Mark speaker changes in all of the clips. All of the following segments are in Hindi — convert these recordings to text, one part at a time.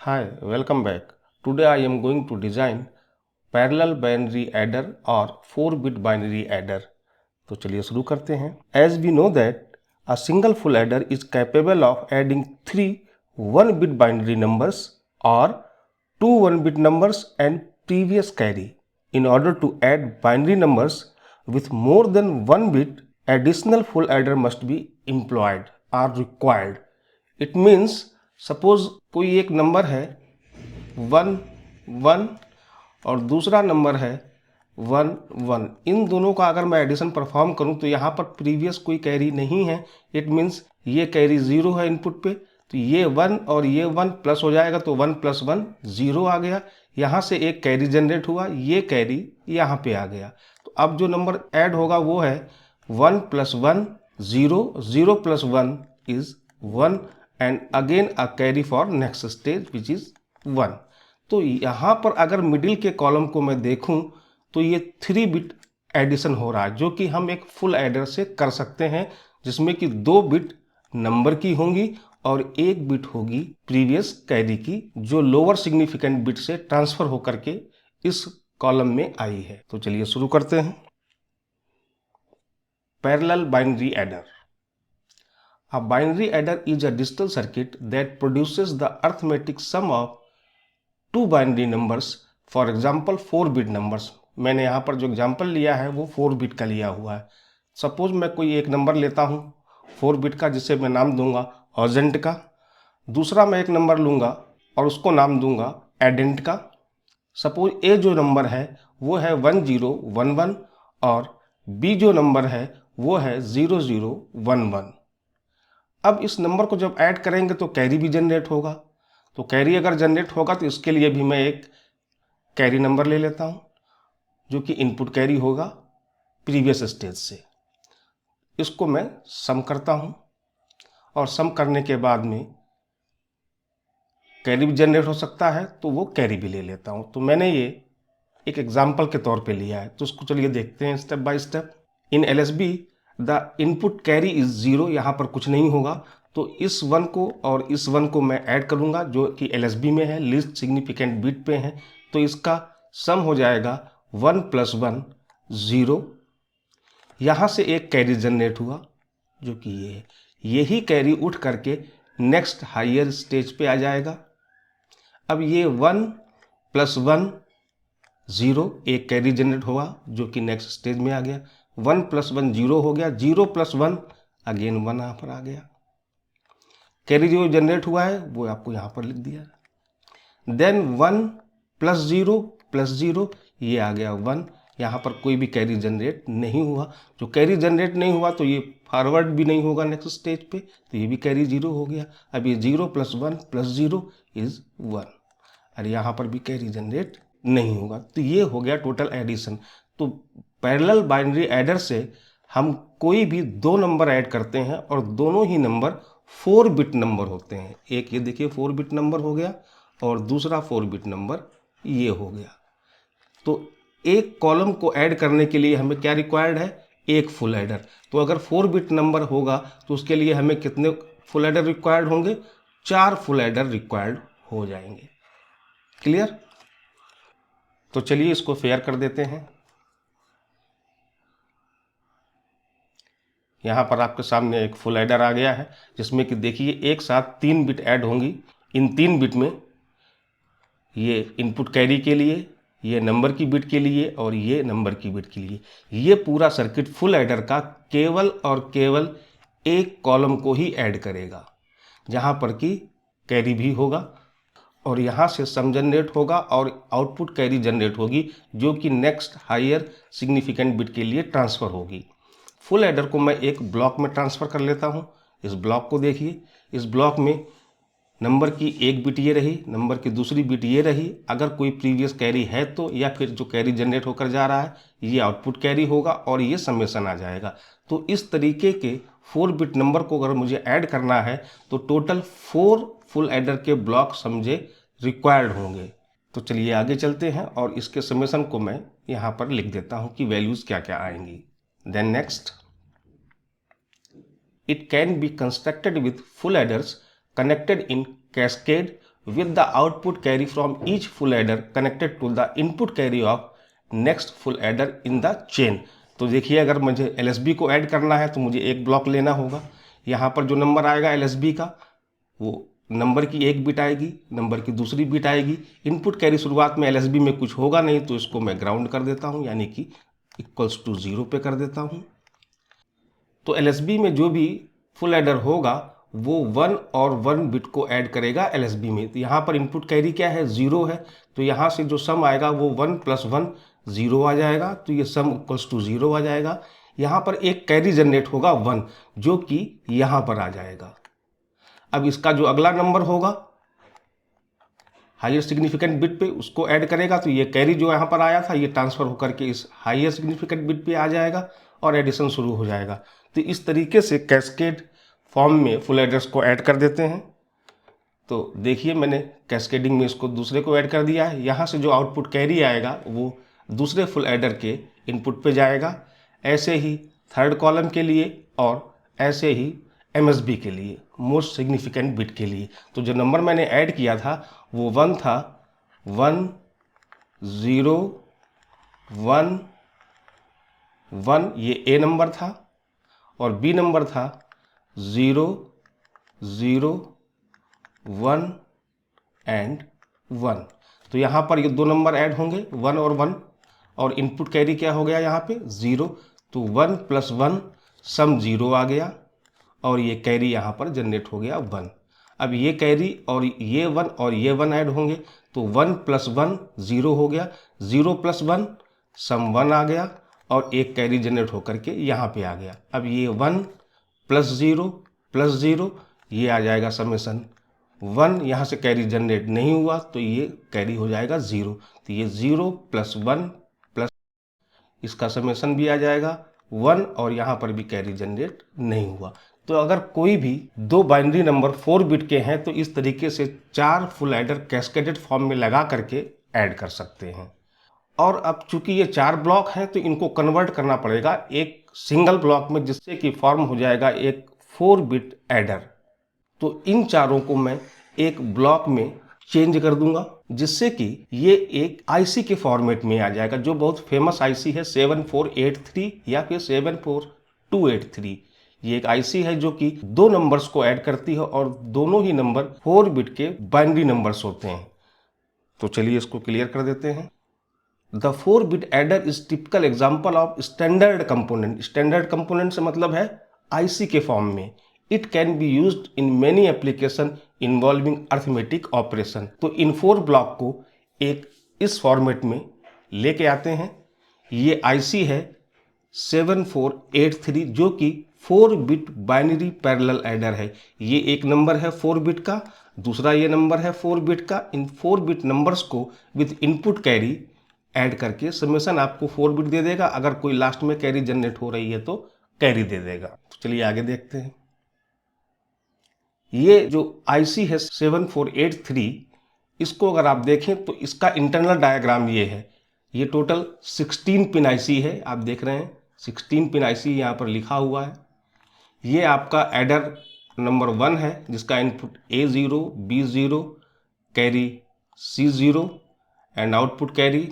Speaker 1: Hi, welcome back. Today I am going to design parallel binary adder or 4-bit binary adder. तो चलिए शुरू करते हैं. As we know that a single full adder is capable of adding 3 1-bit binary numbers or 2 1-bit numbers and previous carry. In order to add binary numbers with more than 1 bit, additional full adder must be employed or required. It means suppose कोई एक नंबर है 1 1 और दूसरा नंबर है 1 1. इन दोनों का अगर मैं एडिशन परफॉर्म करूं तो यहाँ पर प्रीवियस कोई कैरी नहीं है. इट मीन्स ये कैरी 0 है इनपुट पे, तो ये 1 और ये 1 प्लस हो जाएगा तो 1 + 1 0 आ गया. यहाँ से एक कैरी जनरेट हुआ, ये कैरी यहाँ पे आ गया. तो अब जो नंबर ऐड होगा वो है 1 + 1 0, 0 + 1 is 1 and again a carry for next stage which is 1. तो यहाँ पर अगर मिडिल के कॉलम को मैं देखूं तो ये 3 बिट एडिशन हो रहा है जो कि हम एक फुल एडर से कर सकते हैं, जिसमें कि 2 बिट नंबर की होंगी और 1 बिट होगी प्रीवियस कैरी की, जो लोअर सिग्निफिकेंट बिट से ट्रांसफर होकर के इस कॉलम में आई है. तो चलिए शुरू करते हैं. Parallel binary adder. A binary adder is a digital circuit that produces the arithmetic sum of two binary numbers, for example 4-bit numbers. मैंने यहाँ पर जो एग्जाम्पल लिया है वो 4 बिट का लिया हुआ है. सपोज मैं कोई एक नंबर लेता हूँ 4 बिट का, जिसे मैं नाम दूंगा ऑजेंट का. दूसरा मैं एक नंबर लूँगा और उसको नाम दूंगा एडेंट का. सपोज ए जो नंबर है वो है 1011 और बी जो नंबर है वो है 0011. अब इस नंबर को जब ऐड करेंगे तो कैरी भी जनरेट होगा. तो कैरी अगर जनरेट होगा तो इसके लिए भी मैं एक कैरी नंबर ले लेता हूं जो कि इनपुट कैरी होगा प्रीवियस स्टेज से. इसको मैं सम करता हूं और सम करने के बाद में कैरी भी जनरेट हो सकता है तो वो कैरी भी ले लेता हूं. तो मैंने ये एक एग्जाम्पल के तौर पे लिया है, तो उसको चलिए देखते हैं step by step. In LSB the input carry is 0. यहाँ पर कुछ नहीं होगा तो इस 1 को और इस 1 को मैं ऐड करूँगा जो कि LSB में है, लीस्ट सिग्निफिकेंट बिट पे है. तो इसका सम हो जाएगा 1 + 1 0. यहाँ से एक कैरी जनरेट हुआ जो कि ये है. यही कैरी उठ करके नेक्स्ट हायर स्टेज पे आ जाएगा. अब ये 1 + 1 0, एक कैरी जनरेट हुआ जो कि नेक्स्ट स्टेज में आ गया. 1 + 1 0 हो गया. 0 + 1 अगेन 1 यहाँ पर आ गया. कैरी जो जनरेट हुआ है वो आपको यहाँ पर लिख दिया. देन 1 + 0 + 0 ये आ गया 1. यहाँ पर कोई भी कैरी जनरेट नहीं हुआ. जो कैरी जनरेट नहीं हुआ तो ये फॉरवर्ड भी नहीं होगा नेक्स्ट स्टेज पे, तो ये भी कैरी 0 हो गया. अब ये 0 + 1 + 0 इज 1 और यहाँ पर भी कैरी जनरेट नहीं होगा. तो ये हो गया टोटल एडिशन. तो पैरेलल बाइनरी एडर से हम कोई भी 2 नंबर ऐड करते हैं और दोनों ही नंबर 4 बिट नंबर होते हैं. एक ये देखिए 4 बिट नंबर हो गया और दूसरा 4 बिट नंबर ये हो गया. तो एक कॉलम को ऐड करने के लिए हमें क्या रिक्वायर्ड है? एक फुल एडर. तो अगर 4 बिट नंबर होगा तो उसके लिए हमें कितने फुल एडर रिक्वायर्ड होंगे? 4 फुल एडर रिक्वायर्ड हो जाएंगे. क्लियर? तो चलिए इसको फेयर कर देते हैं. यहाँ पर आपके सामने एक फुल एडर आ गया है जिसमें कि देखिए एक साथ 3 बिट ऐड होंगी. इन 3 बिट में ये इनपुट कैरी के लिए, ये नंबर की बिट के लिए और ये नंबर की बिट के लिए. ये पूरा सर्किट फुल एडर का केवल और केवल एक कॉलम को ही ऐड करेगा जहाँ पर कि कैरी भी होगा और यहाँ से सम जनरेट होगा और आउटपुट कैरी जनरेट होगी जो कि नेक्स्ट हायर सिग्निफिकेंट बिट के लिए ट्रांसफ़र होगी. फुल एडर को मैं एक ब्लॉक में ट्रांसफ़र कर लेता हूँ. इस ब्लॉक को देखिए. इस ब्लॉक में नंबर की एक बिट ये रही, नंबर की दूसरी बिट ये रही. अगर कोई प्रीवियस कैरी है तो, या फिर जो कैरी जनरेट होकर जा रहा है ये आउटपुट कैरी होगा और ये समेशन आ जाएगा. तो इस तरीके के 4 बिट नंबर को अगर मुझे ऐड करना है तो टोटल 4 फुल एडर के ब्लॉक समझे रिक्वायर्ड होंगे. तो चलिए आगे चलते हैं और इसके समेशन को मैं यहाँ पर लिख देता हूँ कि वैल्यूज़ क्या क्या आएंगी. Then next, it can be constructed with full adders connected in cascade with the output carry from each full adder connected to the input carry of next full adder in the chain। तो देखिए अगर मुझे LSB को ऐड करना है तो मुझे एक ब्लॉक लेना होगा। यहाँ पर जो नंबर आएगा LSB का, वो नंबर की एक बिट आएगी, नंबर की दूसरी बिट आएगी। इनपुट कैरी शुरुआत में LSB में कुछ होगा नहीं, तो इसको मैं ग्राउंड कर देता हूँ, यानी कि इक्वल्स टू 0 पे कर देता हूँ। तो LSB में जो भी फुल एडर होगा वो 1 और 1 बिट को ऐड करेगा LSB में। तो यहाँ पर इनपुट कैरी क्या है, 0 है, तो यहाँ से जो सम आएगा वो 1 + 1 0 आ जाएगा, तो ये सम इक्वल्स टू 0 आ जाएगा। यहाँ पर एक कैरी जनरेट होगा 1, जो कि यहाँ पर आ जाएगा। अब इसका जो अगला नंबर होगा हाईएस्ट सिग्निफिकेंट बिट पे, उसको ऐड करेगा, तो ये कैरी जो यहाँ पर आया था ये ट्रांसफर होकर के इस हाईएस्ट सिग्निफिकेंट बिट पे आ जाएगा और एडिशन शुरू हो जाएगा। तो इस तरीके से कैस्केड फॉर्म में फुल एडर्स को ऐड कर देते हैं। तो देखिए मैंने कैस्केडिंग में इसको दूसरे को ऐड कर दिया है। यहाँ से जो आउटपुट कैरी आएगा वो दूसरे फुल एडर के इनपुट पे जाएगा। ऐसे ही थर्ड कॉलम के लिए और ऐसे ही MSB के लिए, मोस्ट सिग्निफिकेंट बिट के लिए। तो जो नंबर मैंने ऐड किया था वो 1 था, 1 0 1 1, ये A नंबर था, और B नंबर था 0 0 1 एंड 1। तो यहाँ पर ये दो नंबर ऐड होंगे 1 और 1, और इनपुट कैरी क्या हो गया यहाँ पे 0, तो 1 + 1 सम 0 आ गया, और ये कैरी यहाँ पर जनरेट हो गया 1। अब ये कैरी और ये 1 और ये 1 ऐड होंगे, तो 1 + 1 0 हो गया, 0 + 1 सम 1 आ गया, और एक कैरी जनरेट होकर के यहाँ पे आ गया। अब ये 1 + 0 + 0 ये आ जाएगा समेसन 1, यहाँ से कैरी जनरेट नहीं हुआ तो ये कैरी हो जाएगा 0, तो ये 0 + 1 प्लस इसका समेसन भी आ जाएगा 1, और यहाँ पर भी कैरी जनरेट नहीं हुआ। तो अगर कोई भी दो बाइनरी नंबर 4 बिट के हैं तो इस तरीके से 4 फुल एडर कैस्केडेड फॉर्म में लगा करके ऐड कर सकते हैं। और अब चूंकि ये 4 ब्लॉक हैं तो इनको कन्वर्ट करना पड़ेगा एक सिंगल ब्लॉक में, जिससे कि फॉर्म हो जाएगा एक 4 बिट एडर। तो इन चारों को मैं एक ब्लॉक में चेंज कर दूंगा, जिससे कि ये एक आईसी के फॉर्मेट में आ जाएगा, जो बहुत फेमस आईसी है 7483 या फिर 74283। ये एक आईसी है जो कि दो नंबर्स को ऐड करती है, और दोनों ही नंबर 4 बिट के बाइनरी नंबर्स होते हैं। तो चलिए इसको क्लियर कर देते हैं। The 4 bit adder is typical example of standard component. Standard component से मतलब है आईसी के फॉर्म में। It can be used in many application involving arithmetic operation. तो इन 4 ब्लॉक को एक इस फॉर्मेट में लेके आते हैं। ये आईसी है 7483, जो कि 4 बिट बाइनरी पैरेलल एडर है। ये एक नंबर है 4 बिट का, दूसरा ये नंबर है 4 बिट का। इन 4 बिट नंबर्स को विद इनपुट कैरी ऐड करके समेसन आपको 4 बिट दे देगा। अगर कोई लास्ट में कैरी जनरेट हो रही है तो कैरी दे देगा। तो चलिए आगे देखते हैं। ये जो आईसी है 7483, इसको अगर आप देखें तो इसका इंटरनल डायग्राम ये है। ये टोटल 16 पिन आईसी है, आप देख रहे हैं 16 पिन आईसी यहाँ पर लिखा हुआ है। ये आपका एडर नंबर 1 है, जिसका input A0 B0 carry C0 and output carry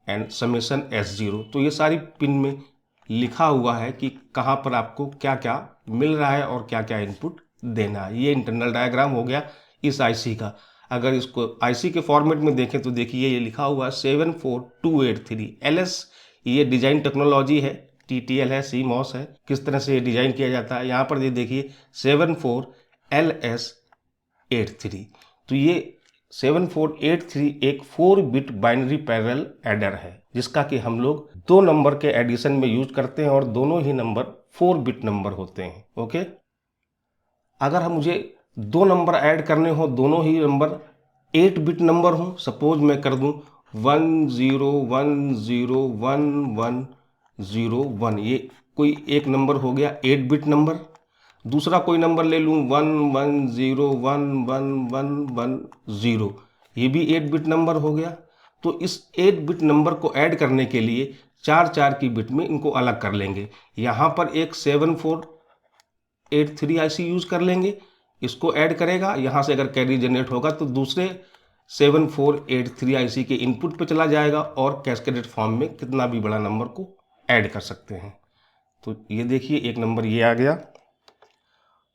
Speaker 1: and summation S0। तो ये सारी पिन में लिखा हुआ है कि कहाँ पर आपको क्या क्या मिल रहा है और क्या क्या इनपुट देना है। ये इंटरनल डायग्राम हो गया इस आईसी का। अगर इसको आईसी के फॉर्मेट में देखें तो देखिए ये लिखा हुआ है 74283 LS। ये डिजाइन टेक्नोलॉजी है, TTL है, CMOS है, किस तरह से ये डिजाइन किया जाता है। यहाँ पर ये देखिए 74LS83। तो ये 7483 एक 4 बिट बाइनरी पैरेलल एडर है, जिसका कि हम लोग दो नंबर के एडिशन में यूज करते हैं, और दोनों ही नंबर 4 बिट नंबर होते हैं। ओके, अगर हम मुझे दो नंबर ऐड करने हो, दोनों ही नंबर 8 बिट नंबर हो, सपोज मैं कर दूं 10101101, ये कोई एक नंबर हो गया 8 बिट नंबर। दूसरा कोई नंबर ले लूं 11011110, ये भी 8 बिट नंबर हो गया। तो इस 8 बिट नंबर को ऐड करने के लिए 4 की बिट में इनको अलग कर लेंगे। यहाँ पर एक 7483 आईसी यूज कर लेंगे, इसको ऐड करेगा, यहाँ से अगर कैरी जनरेट होगा तो दूसरे 7483 आईसी के इनपुट पे चला जाएगा और कैस्केडेड फॉर्म में कितना भी बड़ा नंबर को ऐड कर सकते हैं। तो ये देखिए, एक नंबर ये आ गया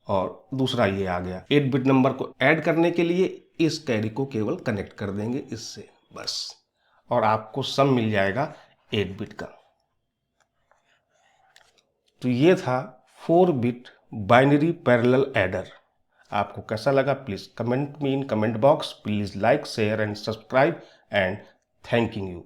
Speaker 1: और दूसरा ये आ गया। 8 बिट नंबर को ऐड करने के लिए इस कैरी को केवल कनेक्ट कर देंगे इससे बस, और आपको सम मिल जाएगा 8 बिट का। तो ये था 4 बिट बाइनरी पैरेलल एडर। आपको कैसा लगा please comment me in comment box. Please like, share and subscribe and thanking you.